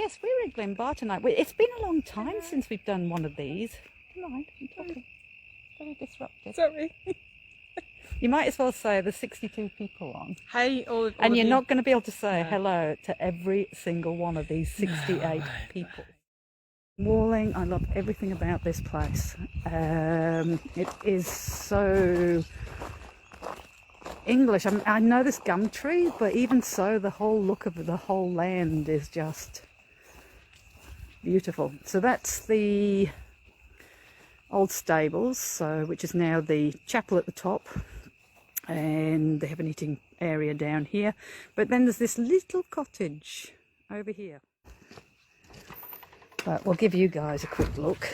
Yes, we're at Glenbarr tonight. It's been a long time since we've done one of these. Right, very disruptive. Sorry. You might as well say there's 62 people on. Hey, all and you're of not going to be able to say hello to every single one of these 68 people. Walling, I love everything about this place. It is so English. I know this gum tree, but even so, the whole look of the whole land is just beautiful. So that's the old stables, which is now the chapel at the top, and they have an eating area down here. But then there's this little cottage over here. But we'll give you guys a quick look.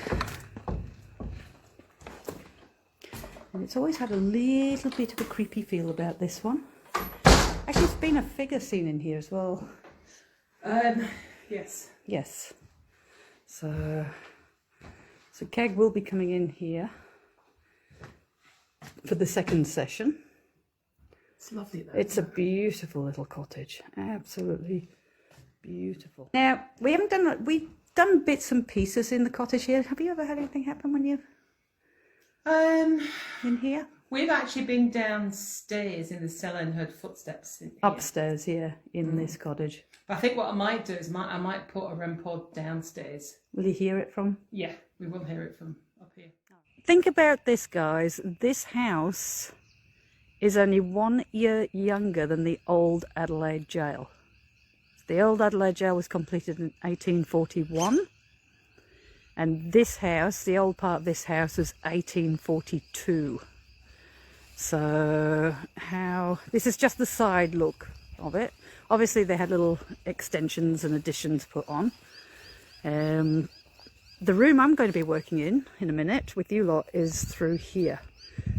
And it's always had a little bit of a creepy feel about this one. Actually, there's been a figure seen in here as well. Yes. Yes. So Keg will be coming in here for the second session. It's lovely though. It's a beautiful little cottage. Absolutely beautiful. Now, we've done bits and pieces in the cottage here. Have you ever had anything happen when you in here? We've actually been downstairs in the cellar and heard footsteps in here. Upstairs here in this cottage. But I think what I might do is I might put a REM pod downstairs. Will you hear it from? Yeah, we will hear it from up here. Think about this, guys. This house is only 1 year younger than the old Adelaide jail. The old Adelaide jail was completed in 1841. And this house, the old part of this house, was 1842. So this is just the side look of it. Obviously they had little extensions and additions put on. The room I'm going to be working in a minute with you lot is through here.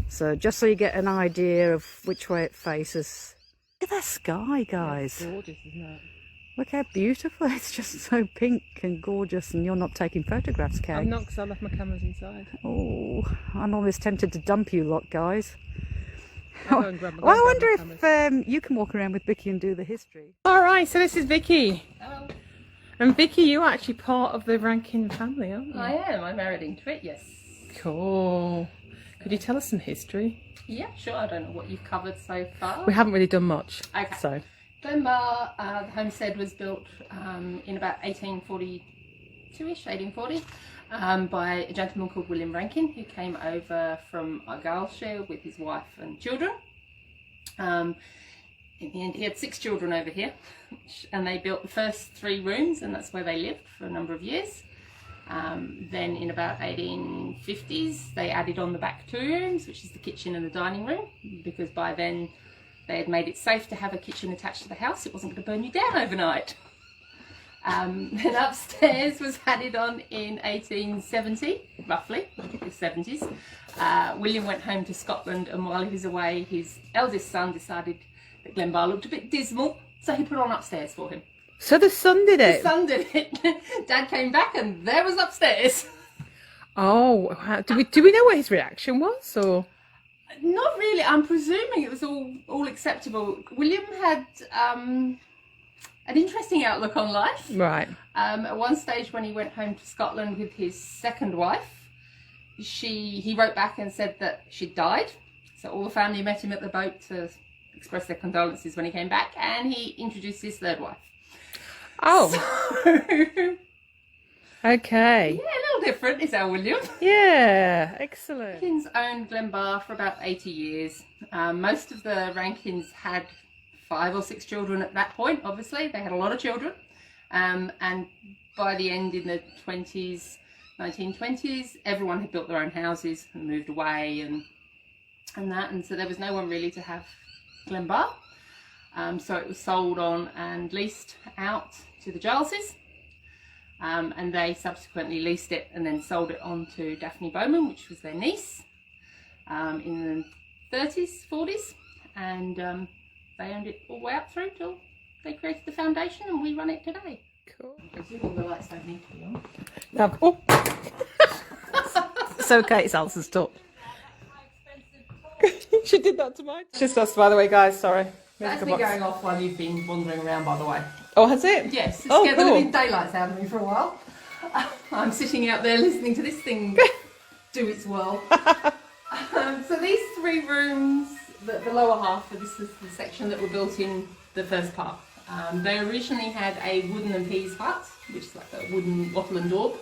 So just so you get an idea of which way it faces. Look at that sky, guys. It's gorgeous, isn't it? Look how beautiful. It's just so pink and gorgeous, and you're not taking photographs, Kay. I'm not, because I left my cameras inside. Oh, I'm almost tempted to dump you lot, guys. I'll go and grab my, well, I wonder if you can walk around with Vicky and do the history. Alright, so this is Vicky. Hello. And Vicky, you're actually part of the Rankin family, aren't you? I am. I married into it, yes. Cool. Could you tell us some history? Yeah, sure. I don't know what you've covered so far. We haven't really done much. Okay. So. Glenbarr, the homestead was built in about 1842-ish, 1840, by a gentleman called William Rankin, who came over from Argyllshire with his wife and children. In the end, he had 6 children over here, and they built the first 3 rooms, and that's where they lived for a number of years. Then in about 1850s, they added on the back 2 rooms, which is the kitchen and the dining room, because by then they had made it safe to have a kitchen attached to the house. It wasn't going to burn you down overnight. Then upstairs was added on in 1870, roughly, the 70s. William went home to Scotland, and while he was away, his eldest son decided that Glenbarr looked a bit dismal, so he put on upstairs for him. So the son did it? The son did it. Dad came back and there was upstairs. Oh, do we know what his reaction was, or? Not really. I'm presuming it was all acceptable. William had an interesting outlook on life. Right. At one stage when he went home to Scotland with his second wife, he wrote back and said that she'd died. So all the family met him at the boat to express their condolences when he came back, and he introduced his third wife. Oh. So, okay. yeah, a little different is our William. Yeah, excellent. Rankins owned Glenbarr for about 80 years. Most of the Rankins had 5 or 6 children at that point, obviously. They had a lot of children. And by the end in the 1920s, everyone had built their own houses and moved away and so there was no one really to have Glenbarr. So it was sold on and leased out to the Gileses. And they subsequently leased it and then sold it on to Daphne Bowman, which was their niece, in the 30s, 40s. And they owned it all the way up through till they created the foundation, and we run it today. Cool. Presuming the lights don't need to be on. Now, oh. It's okay, it's Alson's talk. She did that to mine. Just us, by the way, guys, sorry. That's been going off while you've been wandering around, by the way. Oh, has it? Yes, it's Oh, scared the cool. living daylights out of me for a while. I'm sitting out there listening to this thing do its whirl. So these 3 rooms, the lower half, this is the section that were built in the first part. They originally had a wooden and peas hut, which is like a wooden wattle and daub.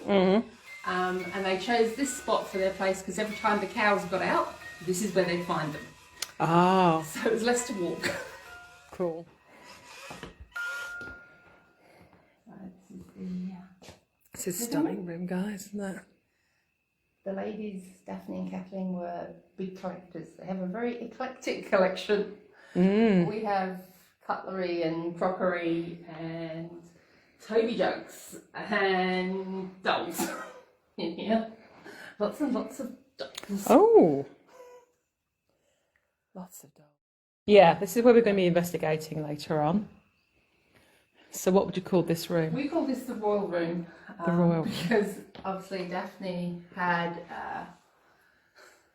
And they chose this spot for their place because every time the cows got out, this is where they'd find them. Oh, So it was less to walk. cool. This is a stunning room, guys, isn't it? The ladies, Daphne and Kathleen, were big collectors. They have a very eclectic collection. We have cutlery and crockery and Toby jugs and dolls in here. Lots and lots of dolls. Oh. Lots of dolls. Yeah, this is where we're going to be investigating later on. So what would you call this room? We call this the royal room. The royal. Because obviously Daphne had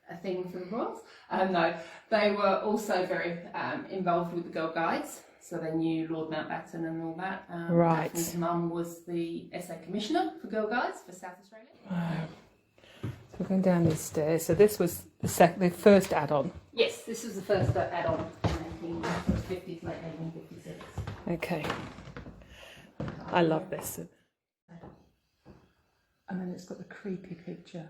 a thing for the royals. No, they were also very involved with the Girl Guides. So they knew Lord Mountbatten and all that. Right. Daphne's mum was the SA Commissioner for Girl Guides for South Australia. Wow. So we're going down these stairs. So this was the first add-on. Yes, this was the first add-on in the 1950s, late 1856. Okay. I love this. And then it's got the creepy picture.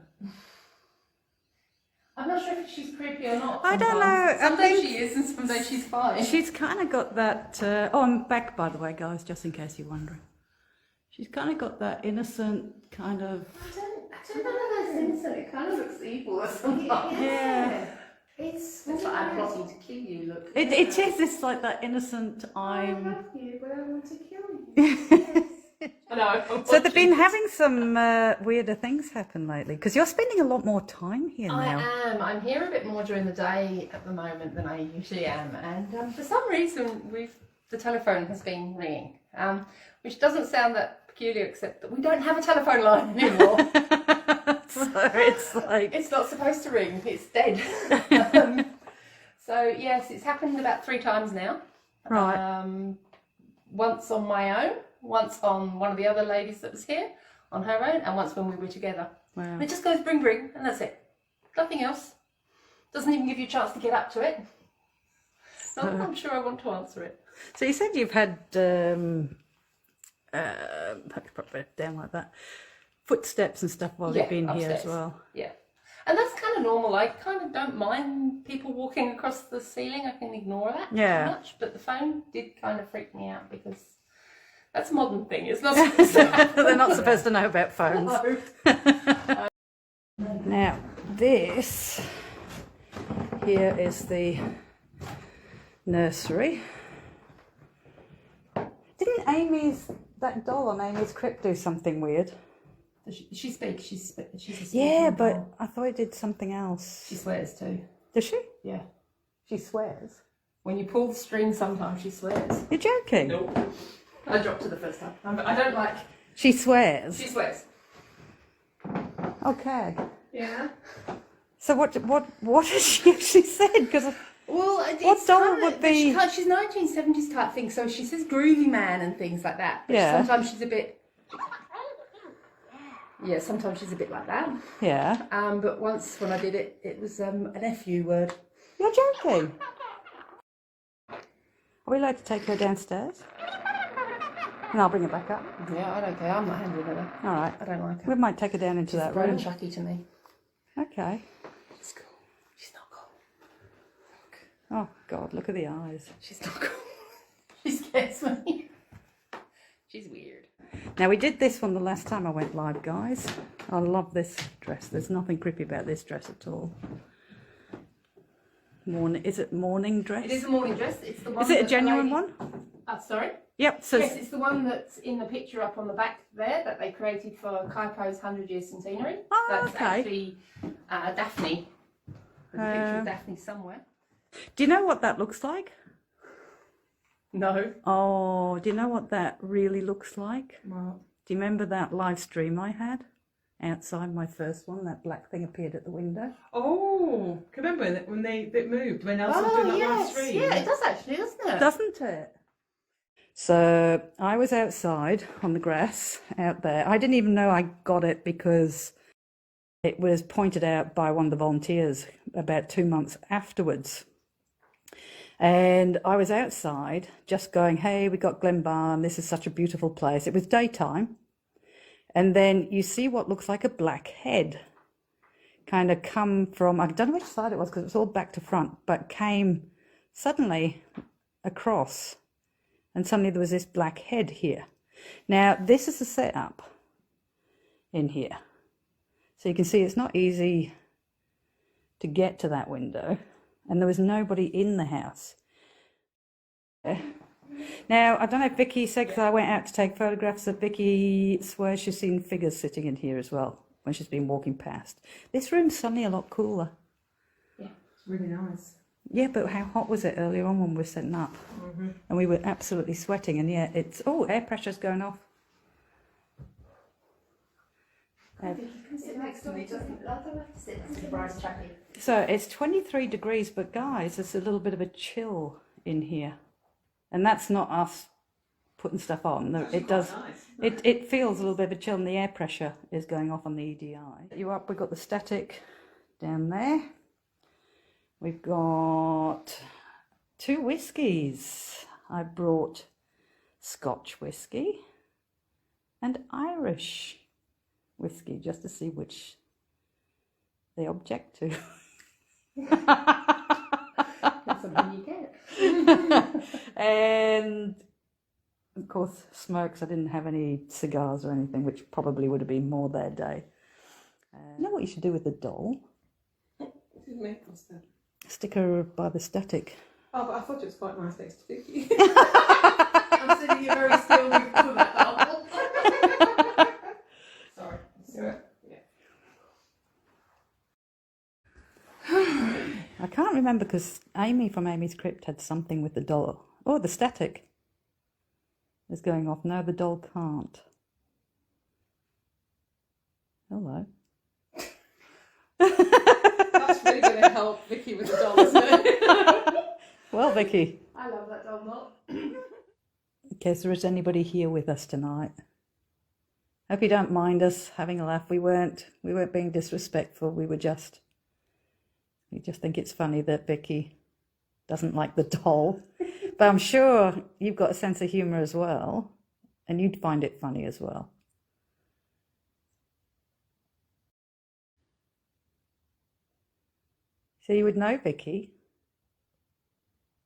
I'm not sure if she's creepy or not. I don't sometimes. know. Some days she is and some days she's fine. She's kind of got that. Oh, I'm back, by the way, guys, just in case you're wondering. She's kind of got that innocent kind of. I don't know those things that it kind of looks evil or something. Yeah. It's like I'm plotting to kill you, look. It is. It's like that innocent. I I'm. love you, but I want to kill you. I know. So they've been having some weirder things happen lately because you're spending a lot more time here now. I am. I'm here a bit more during the day at the moment than I usually am, and for some reason the telephone has been ringing, which doesn't sound that peculiar, except that we don't have a telephone line anymore. So it's like It's not supposed to ring. It's dead. So yes, it's happened about 3 times now. right. Once on my own, once on one of the other ladies that was here on her own, and once when we were together. Wow. And it just goes bring, bring, and that's it. Nothing else. Doesn't even give you a chance to get up to it. Not that I'm sure I want to answer it. So you said you've had put it down like that, footsteps and stuff while you've been here as upstairs. well. Yeah. And that's kind of normal. I kind of don't mind people walking across the ceiling. I can ignore that Yeah. much. But the phone did kind of freak me out because that's a modern thing. It's not supposed to happen. They're not supposed to know about phones. No. Now this here is the nursery. Didn't that doll on Amy's crypt do something weird? She speaks. She's a speaking Yeah, but doll. I thought it did something else. She swears too. Does she? Yeah. She swears. When you pull the string, sometimes she swears. You're joking? Nope. I dropped her the first time. I don't like. She swears. She swears. Okay. Yeah. So what has she actually said? Because Well, What doll would be- She's 1970s type thing, so she says groovy man and things like that. But Yeah. Sometimes she's a bit. Yeah, sometimes she's a bit like that. yeah, But once when I did it, it was an FU word. you're joking. Are we allowed to take her downstairs? And I'll bring her back up. Yeah, I don't care. I'm not handling her. All right. I don't like We her. might take her down into She's that grown room. and chucky to me. Okay. She's cool. She's not cool. Oh God, look at the eyes. She's not cool. She scares me. She's weird. Now we did this one the last time I went live, guys. I love this dress. There's nothing creepy about this dress at all. Is it morning dress? It is a morning dress. It's the one. Is it a that the genuine lady- one? Sorry. Yep. So Yes, it's the one that's in the picture up on the back there that they created for Kaipo's 100-year centenary. Oh, That's okay. actually Daphne. There's a picture of Daphne somewhere. do you know what that looks like? No. Oh, do you know what that really looks like? Well, Do you remember that live stream I had? outside, my first one, that black thing appeared at the window. Oh, can you remember when it moved, when Elsa was doing that one stream? Yeah, it does actually, doesn't it? Doesn't it? So I was outside on the grass out there. I didn't even know I got it because it was pointed out by one of the volunteers about 2 months afterwards. And I was outside just going, hey, we got Glenbarr and this is such a beautiful place. It was daytime. And then you see what looks like a black head kind of come from, I don't know which side it was because it was all back to front, but came suddenly across. And suddenly there was this black head here. Now, this is the setup in here. So you can see it's not easy to get to that window. And there was nobody in the house. Now, I don't know if Vicky said, because I went out to take photographs, that Vicky swears she's seen figures sitting in here as well when she's been walking past. This room's suddenly a lot cooler. Yeah, it's really nice. Yeah, but how hot was it earlier on when we were setting up? And we were absolutely sweating, and yeah, it's, oh, air pressure's going off. So it's 23 degrees, but guys, there's a little bit of a chill in here. And that's not us putting stuff on. It does. Nice. It feels a little bit of a chill, and the air pressure is going off on the EDI. You up? We've got the static down there. We've got 2 whiskies. I brought Scotch whiskey and Irish whiskey just to see which they object to. That's something you get. And of course, smokes. I didn't have any cigars or anything, which probably would have been more their day. You know what you should do with the doll? Excuse me, what's that? Stick her by the static. Oh, but I thought it was quite nice next to Vicky. I'm sitting here very still with that doll. Sorry. Do it. Yeah. I can't remember because Amy from Amy's Crypt had something with the doll. Oh, the static is going off. No, the doll can't. Hello. That's really going to help Vicky with the doll, isn't it? Well, Vicky, I love that doll lot. in case there is anybody here with us tonight, hope you don't mind us having a laugh. We weren't being disrespectful. We just think it's funny that Vicky doesn't like the doll. But I'm sure you've got a sense of humour as well, and you'd find it funny as well. So you would know Vicky.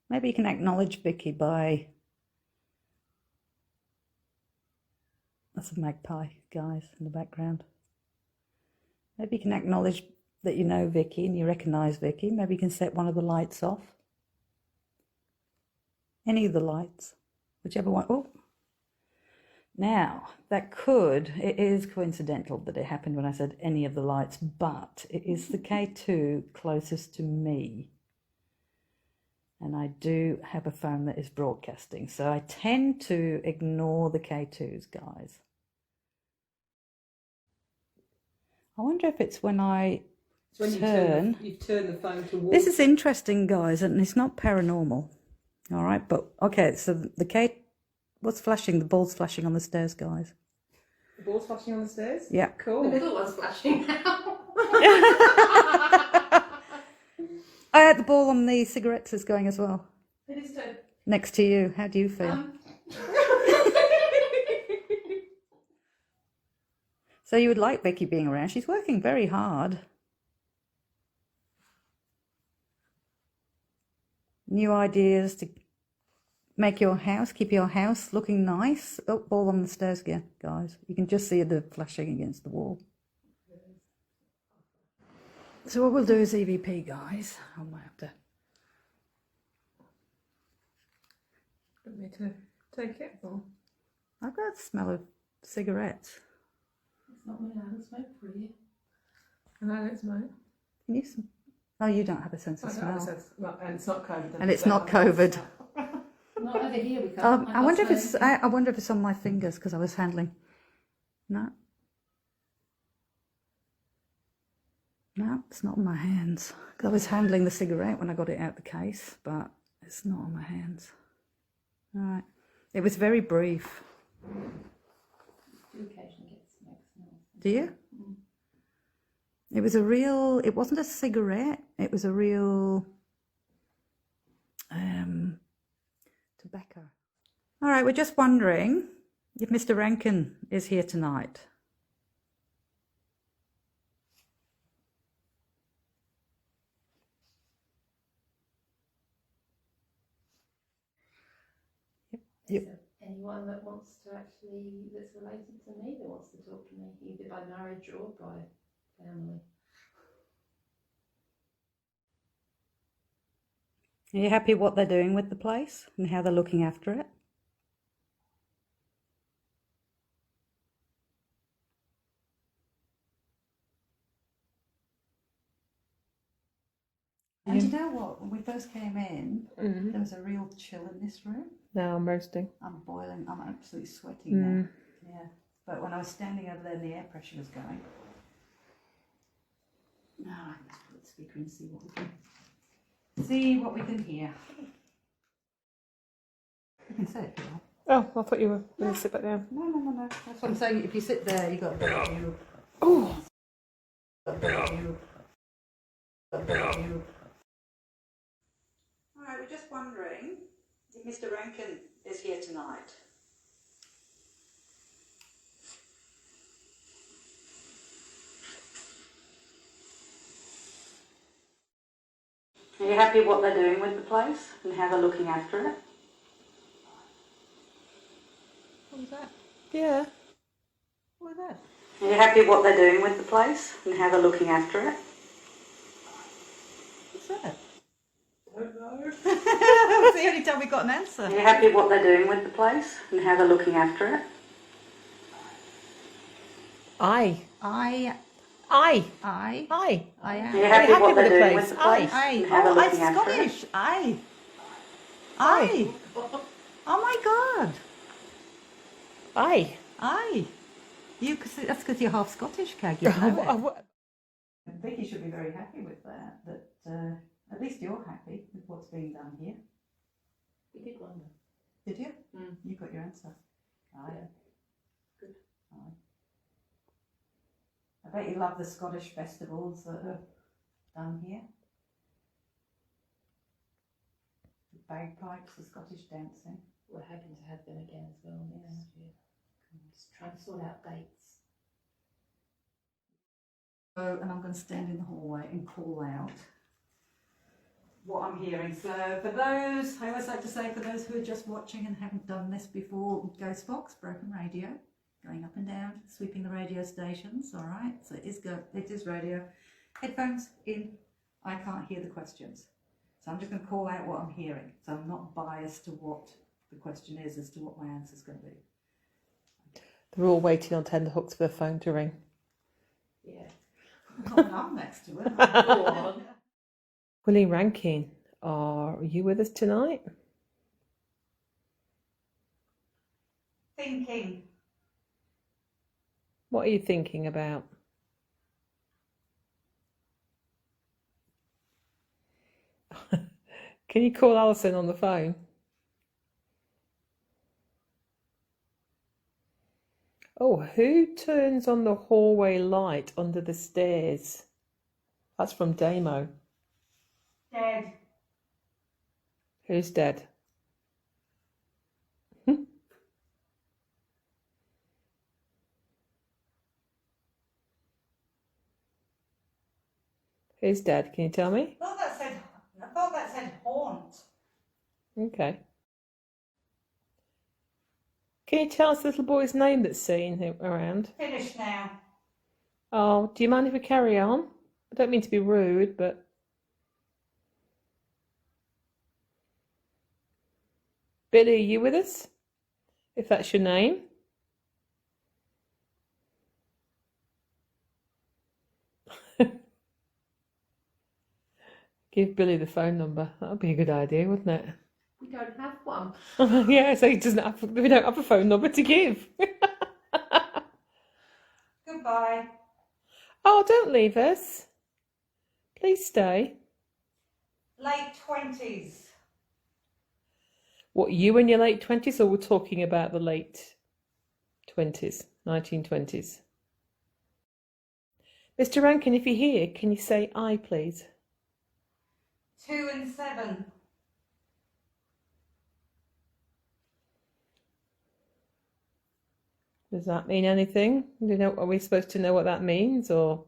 Maybe you can acknowledge Vicky by... That's a magpie, guys, in the background. Maybe you can acknowledge that you know Vicky and you recognise Vicky. Maybe you can set one of the lights off. Any of the lights, whichever one. Oh, now it is coincidental that it happened when I said any of the lights, but it is the K2 closest to me. And I do have a phone that is broadcasting, so I tend to ignore the K2s, guys. I wonder if it's when I turn. You turn the phone towards. This is interesting, guys, and it's not paranormal. All right, but okay, so the what's flashing? The ball's flashing on the stairs, guys. The ball's flashing on the stairs? Yeah. Cool. The middle one's flashing now. The ball on the cigarettes is going as well. It is too. Next to you. How do you feel? So you would like Vicky being around. She's working very hard. New ideas to make your house, keep your house looking nice. Oh, ball on the stairs again, guys. You can just see the flashing against the wall. So what we'll do is EVP, guys. I might have to... Want me to take it? Or? I've got the smell of cigarettes. It's not me, I haven't smoked for you. And I don't smoke. Can you Oh, you don't have a sense of I don't smell. have a sense, well, and it's not COVID. And it's not COVID. Not over here, we can't. I wonder if it's. I wonder if it's on my fingers because I was handling. No. No, it's not on my hands. I was handling the cigarette when I got it out the case, but it's not on my hands. All right. It was very brief. Do occasionally get smoke smells. Do you? Mm. It was a real, it wasn't a cigarette, it was a real tobacco. All right, we're just wondering if Mr. Rankin is here tonight. Yep. Is there anyone that wants to actually, that's related to me, that wants to talk to me, either by marriage or by family? Are you happy what they're doing with the place and how they're looking after it? And you know what? When we first came in, there was a real chill in this room. Now I'm roasting. I'm boiling. I'm absolutely sweating now. Yeah. But when I was standing over there and the air pressure was going. Now I can just put the speaker in and see what we can hear. You can sit if you want. Oh, I thought you were going to sit back down. No. That's what I'm saying. If you sit there, you've got a better view. Oh. All right, we're just wondering if Mr. Rankin is here tonight. Are you happy what they're doing with the place and how they're looking after it? What was that? Yeah. What was that? Are you happy what they're doing with the place and how they're looking after it? What's that? Don't know. That was the only time we got an answer. Are you happy what they're doing with the place and how they're looking after it? Aye. I Aye. am. Are you happy what they're doing with the place Aye. and how they're Oh, I'm looking after it? Scottish. Aye. Oh my God. Aye. Aye. That's because you're half Scottish, Kag. You know it. Vicky should be very happy with that, at least you're happy with what's being done here. We did wonder. Did you? Mm. You got your answer. Aye. Yeah. Good. Aye. I bet you love the Scottish festivals that are done here. The bagpipes, the Scottish dancing. We're hoping to have them again as well next year. Just trying to sort out dates. Oh, and I'm going to stand in the hallway and call out what I'm hearing. So for those, I always like to say, for those who are just watching and haven't done this before, Ghost Box, broken radio, going up and down, sweeping the radio stations, all right? So it is radio. Headphones in, I can't hear the questions. So I'm just going to call out what I'm hearing. So I'm not biased to what the question is as to what my answer is going to be. They're all waiting on tenterhooks for the phone to ring. Yeah. Not when I'm next to it. William Rankin, are you with us tonight? Thinking. What are you thinking about? Can you call Alison on the phone? Oh, who turns on the hallway light under the stairs? That's from Damo. Dead. Who's dead? Who's dead? Can you tell me? I thought that said haunt. Okay. Can you tell us the little boy's name that's seen around? Finished now. Oh, do you mind if we carry on? I don't mean to be rude, but... Billy, are you with us? If that's your name. Give Billy the phone number. That would be a good idea, wouldn't it? We don't have one. Yeah, so we don't have a phone number to give. Goodbye. Oh, don't leave us. Please stay. Late 20s. What, you in your late 20s, or we're talking about the late 20s, 1920s? Mr. Rankin, if you're here, can you say I, please? 2 and 7. Does that mean anything? Do you know, are we supposed to know what that means, or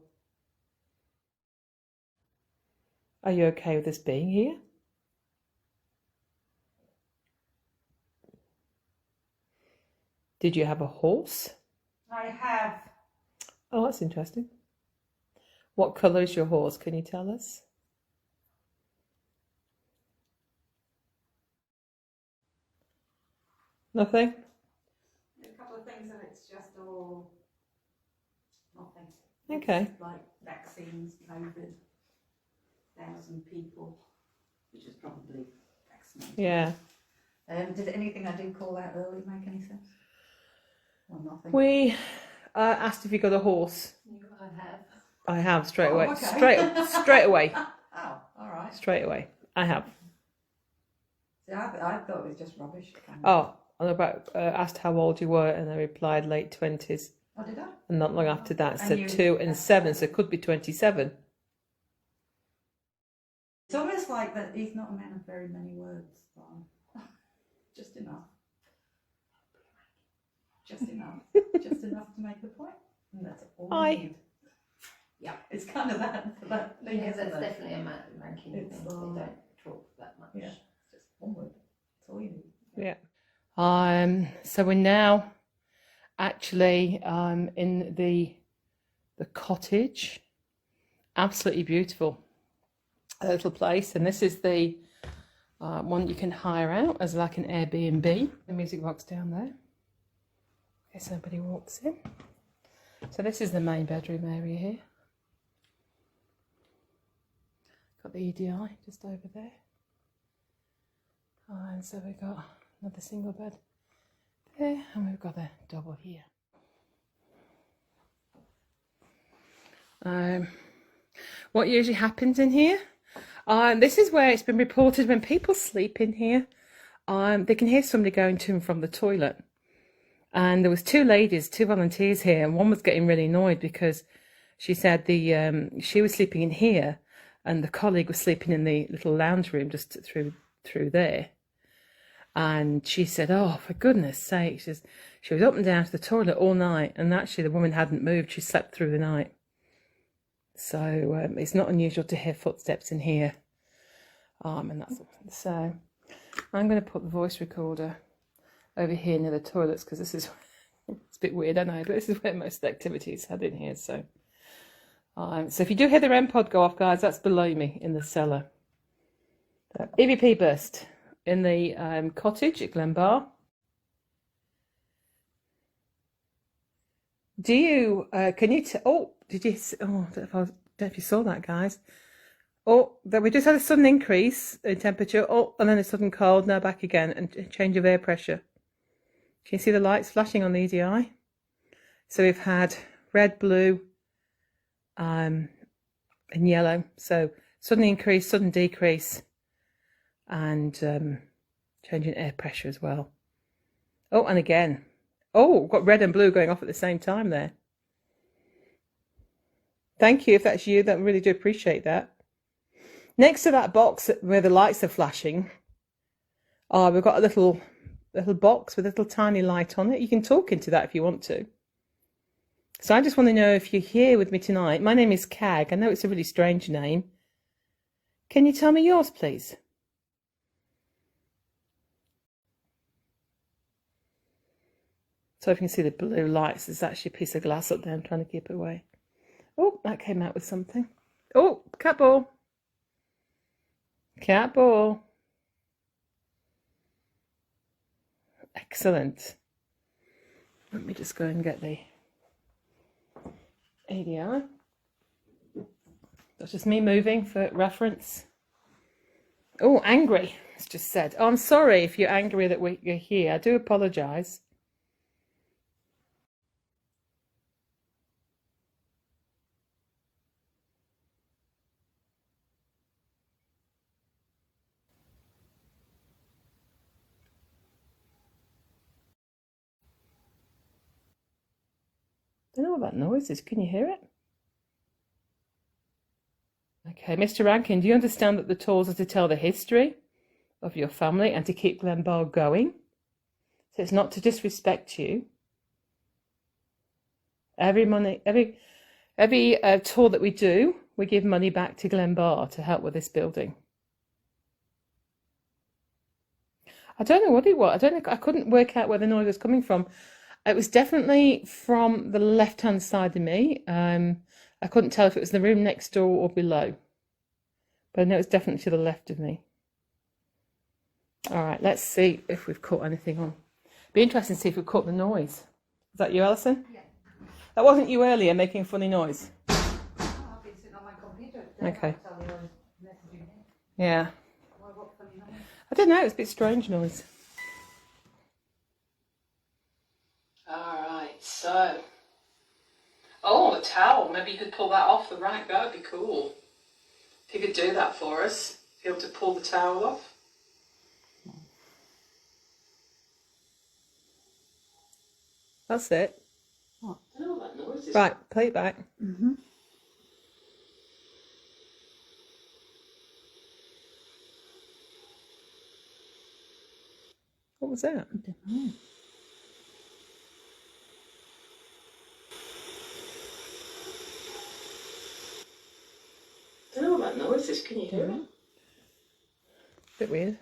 are you okay with us being here? Did you have a horse? I have. Oh, that's interesting. What colour is your horse? Can you tell us? Nothing? A couple of things, and it's just all nothing. Okay. It's like vaccines, COVID, 1,000 people, which is probably vaccinated. Yeah. Did anything I did call out earlier make any sense? Or nothing? We asked if you got a horse. I have. I have straight away. Okay. Straight away. Oh, all right. Straight away. I have. See, I thought it was just rubbish. Oh, and about asked how old you were, and I replied late 20s. Oh, did I? And not long after that And said you- 2 and 7, so it could be 27. It's almost like that he's not a man of very many words. Just enough. Just enough. Just enough to make the point. And that's all we Aye. need. Yeah, it's kind of that thing, Yes, isn't that's it? definitely a ranking It's, thing. They don't talk that much. Yeah, it's just one word. That's all you need. Yeah. So we're now actually in the cottage. Absolutely beautiful little place, and this is the one you can hire out as like an Airbnb. The music box down there. In case somebody walks in. So this is the main bedroom area here. Got the EDI just over there. And so we've got another single bed there, and we've got a double here. What usually happens in here? This is where it's been reported when people sleep in here, they can hear somebody going to and from the toilet. And there was 2 ladies, 2 volunteers here, and one was getting really annoyed because she said she was sleeping in here, and the colleague was sleeping in the little lounge room just through there. And she said, "Oh, for goodness sake!" She was up and down to the toilet all night, and actually the woman hadn't moved. She slept through the night. So it's not unusual to hear footsteps in here. And that's so. I'm going to put the voice recorder over here near the toilets because this is it's a bit weird, I know, but this is where most of the activity is had in here. So if you do hear the REM pod go off, guys, that's below me in the cellar. EVP burst in the cottage at Glenbarr. Do you can you did you I don't know if you saw that, guys. That we just had a sudden increase in temperature, and then a sudden cold, now back again, and a change of air pressure. Can you see the lights flashing on the EDI? So we've had red, blue, and yellow. So sudden increase, sudden decrease, and change in air pressure as well. And again. We've got red and blue going off at the same time there. Thank you if that's you. That really do appreciate that. Next to that box where the lights are flashing, we've got a little box with a little tiny light on it. You can talk into that if you want to. So I just want to know if you're here with me tonight. My name is Cag. I know it's a really strange name. Can you tell me yours, please? So if you can see the blue lights, there's actually a piece of glass up there. I'm trying to keep it away. That came out with something. Cat ball. Cat ball. Excellent. Let me just go and get the ADI. That's just me moving for reference. Angry, it's just said. I'm sorry if you're angry that you're here. I do apologise. don't know what that noise is. Can you hear it? Okay, Mr. Rankin, do you understand that the tours are to tell the history of your family and to keep Glenbarr going? So it's not to disrespect you. Every tour that we do, we give money back to Glenbarr to help with this building. I don't know what it was. I couldn't work out where the noise was coming from. It was definitely from the left-hand side of me. I couldn't tell if it was the room next door or below. But I know it's definitely to the left of me. All right, let's see if we've caught anything on. Be interesting to see if we've caught the noise. Is that you, Alison? Yeah. That wasn't you earlier making a funny noise? Oh, I've been sitting on my computer. Okay. Messaging me. Yeah. What funny noise? I don't know, it's a bit strange noise. Alright, so. Oh, a towel. Maybe you could pull that off the rack. That would be cool. If you could do that for us. Be able to pull the towel off. That's it. What? I don't know what that noise is. Right, play it back. Mm-hmm. What was that? I don't know. I don't know what that noise is. Can you hear it? Bit weird.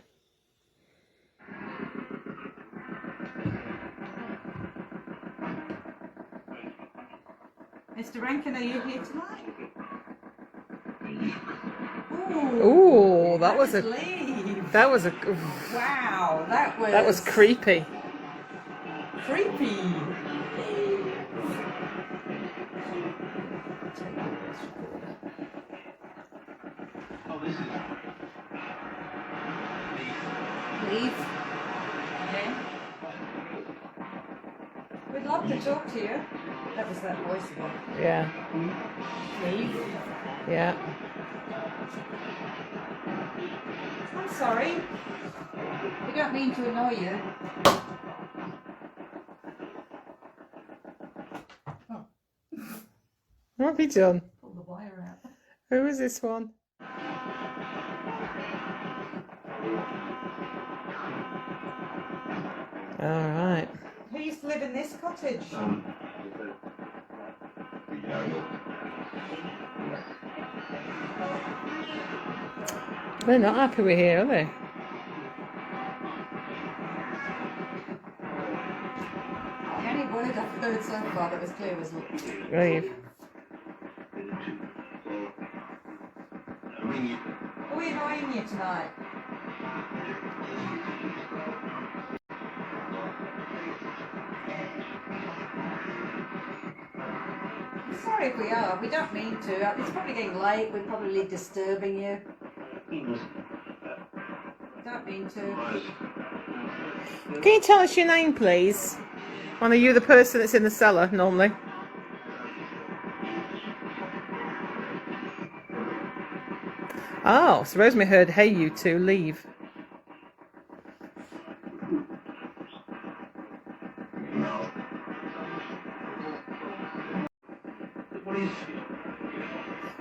Mr. Rankin, are you here tonight? Ooh, that was a. Leave. That was a. Wow, that was. That was creepy. Creepy. Leave. Yeah. We'd love to talk to you. That was that voice again. Yeah. Leave. Yeah. I'm sorry. We don't mean to annoy you. Oh. What have you done? Pull the wire out. Who is this one? All right. Who used to live in this cottage? They're not happy we're here, are they? The only word I've heard so far that was clear was Leave. Are we annoying you tonight? I'm sorry if we are. We don't mean to. It's probably getting late. We're probably disturbing you. Don't mean to. Can you tell us your name, please? And are you the person that's in the cellar normally? Oh, so Rosemary heard, hey, you two, leave.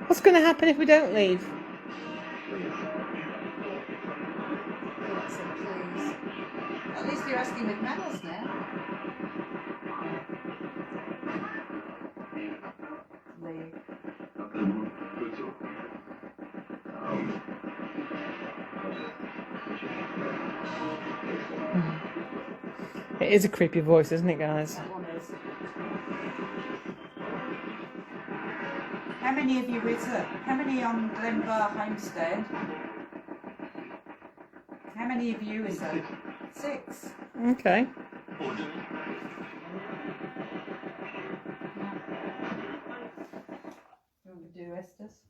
What's going to happen if we don't leave? Please. At least you're asking with manners now. Leave. It is a creepy voice, isn't it, guys? That one is. How many of you is it? How many on Glenbarr Homestead? How many of you is it? 6. Okay. Who would do Esther's?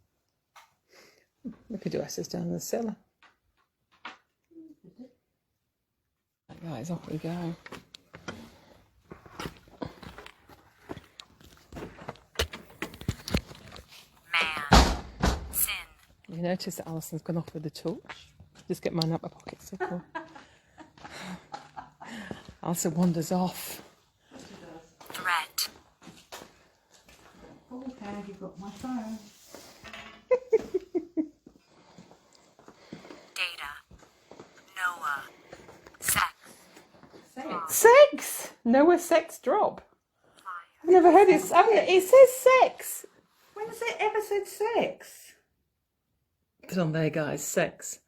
We could do S's down in the cellar. Right, guys, off we go. You notice that Alison's gone off with the torch? Just get mine out my pocket, so cool. Alison wanders off. Threat. Oh, okay, you've got my phone. Data. Noah. Sex. Sex? Noah sex drop. I've never heard it. It says sex. When has it ever said sex? Put on there, guys. Sex.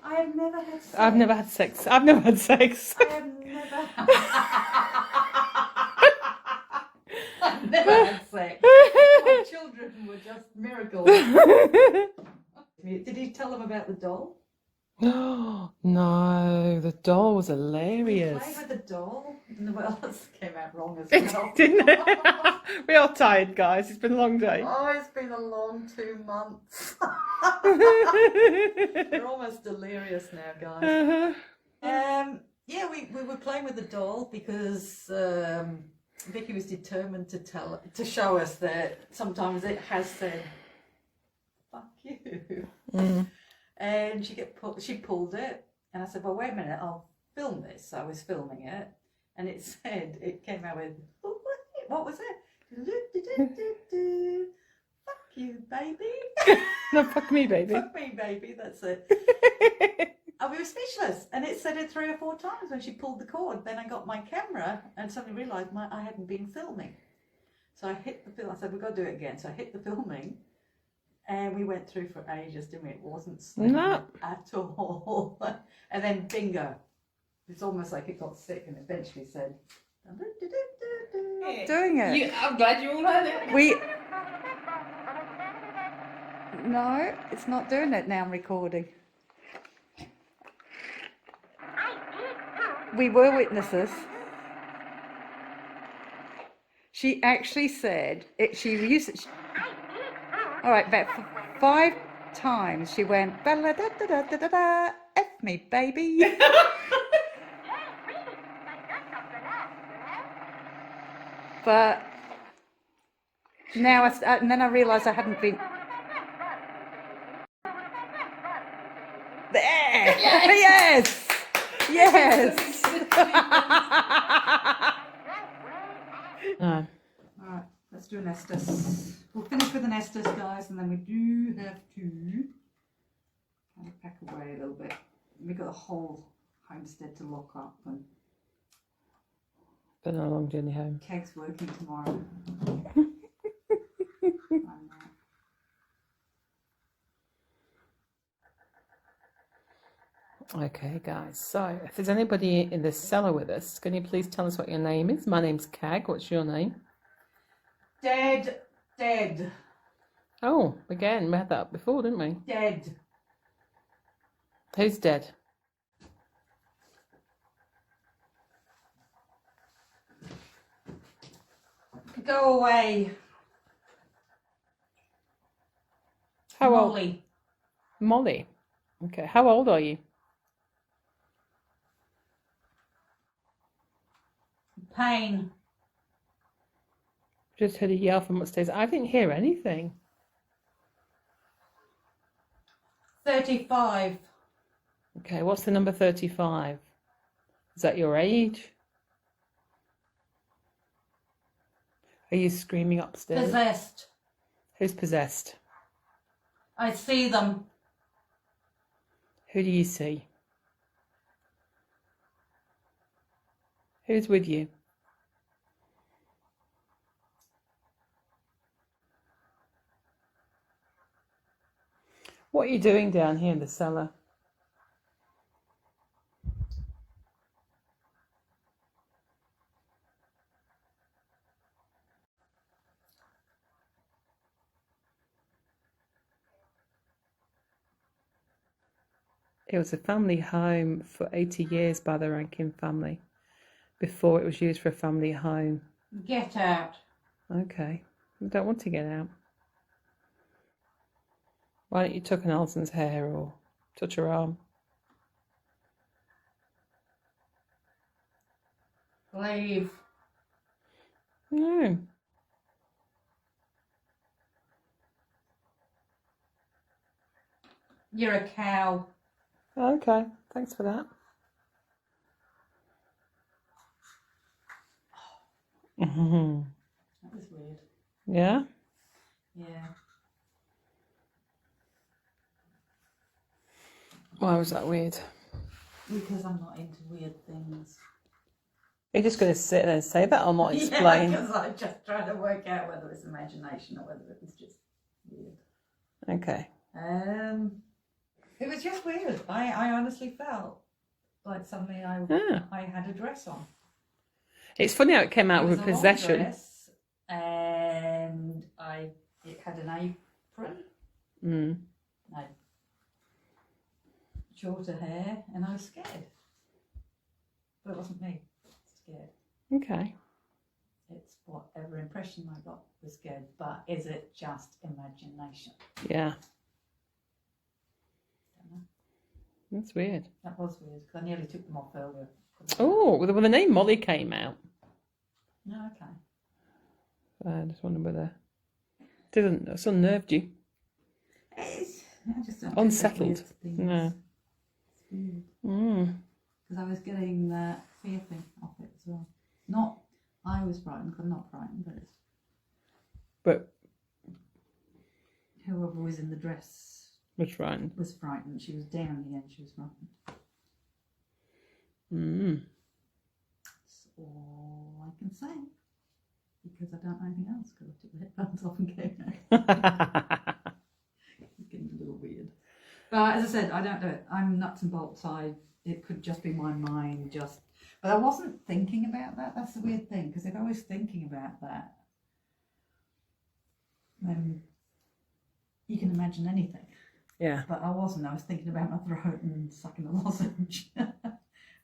I have never had sex. I've never had sex. I've never had sex. I have never I've never had sex. My children were just miracles. Did he tell them about the doll? No, the doll was He hilarious. played with the doll, and the wells came out wrong as It well. didn't it? We are tired, guys. It's been a long day. Oh, it's been a long 2 months. We're almost delirious now, guys. Yeah, we were playing with the doll because Vicky was determined to show us that sometimes it has said "fuck you," and she pulled it, and I said, "Well, wait a minute, I'll film this." So I was filming it, and it came out with what was it? Fuck you, baby. No, fuck me, baby. Fuck me, baby. That's it. And we were speechless, and it said it 3 or 4 times when she pulled the cord. Then I got my camera and suddenly realised I hadn't been filming. So I hit the film. I said, we've got to do it again. So I hit the filming, and we went through for ages, didn't we? It wasn't sleeping at all. And then bingo. It's almost like it got sick and eventually said, not doing it. I'm glad you all heard it. No, it's not doing it now. I'm recording. We were witnesses. She actually said it. She used it. All right, about 5 times she went da da da da da da da. F me, baby. But now and then I realised I hadn't been. There. Yes. Yes. No. All right, let's do an Estes. We'll finish with an Estes, guys, and then we do have to kind of pack away a little bit. We've got a whole homestead to lock up, and Been a long journey home. Keg's working tomorrow. Okay, guys. So, if there's anybody in the cellar with us, can you please tell us what your name is? My name's Kag. What's your name? Dead. Oh, again, we had that up before, didn't we? Dead. Who's dead? Go away. How Molly. old? Molly. Okay, how old are you? Pain. Just heard a yell from upstairs. I didn't hear anything. 35. Okay, what's the number 35? Is that your age? Are you screaming upstairs? Possessed. Who's possessed? I see them. Who do you see? Who's with you? What are you doing down here in the cellar? It was a family home for 80 years by the Rankin family before it was used for a family home. Get out. Okay, I don't want to get out. Why don't you tuck an Alson's hair or touch her arm? Leave. No. You're a cow. Okay, thanks for that. That was weird. Yeah? Yeah. Why was that weird? Because I'm not into weird things. You're just going to sit there and say that or not explain? Yeah, because I'm just trying to work out whether it's imagination or whether it was just weird. Okay. It was just weird. I honestly felt like suddenly I had a dress on. It's funny how it came out It with was a long possession. dress, and it had an apron. Mm. I had shorter hair, and I was scared. But it wasn't me scared. Okay. It's whatever impression I got was scared. But is it just imagination? Yeah. Don't know. That's weird. That was weird because I nearly took them off earlier. Oh, well, the name Molly came out. No, okay. I just wonder whether it's unnerved you. I just don't Unsettled. No. It's weird. Mm. Because I was getting that fear thing off it as well. Not, I was frightened, because I'm not frightened, But whoever was in the dress was frightened. was frightened. She was down the end, she was frightened. Mm. That's all I can say. Because I don't know anything else, because I took the headphones off and came out. It's getting a little weird. But as I said, I don't do it. I'm nuts and bolts. It could just be my mind but I wasn't thinking about that. That's the weird thing, because if I was thinking about that, then you can imagine anything. Yeah. But I wasn't. I was thinking about my throat and sucking a lozenge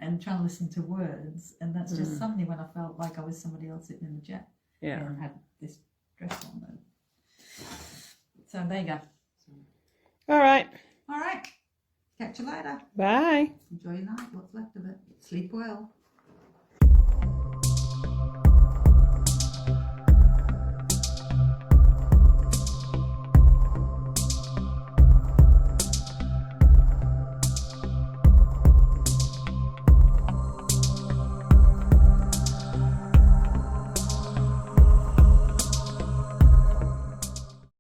and trying to listen to words. And that's just suddenly when I felt like I was somebody else sitting in the jet. Yeah. And had this dress on then. So there you go. All right. All right. Catch you later. Bye. Enjoy your night. What's left of it. Sleep well.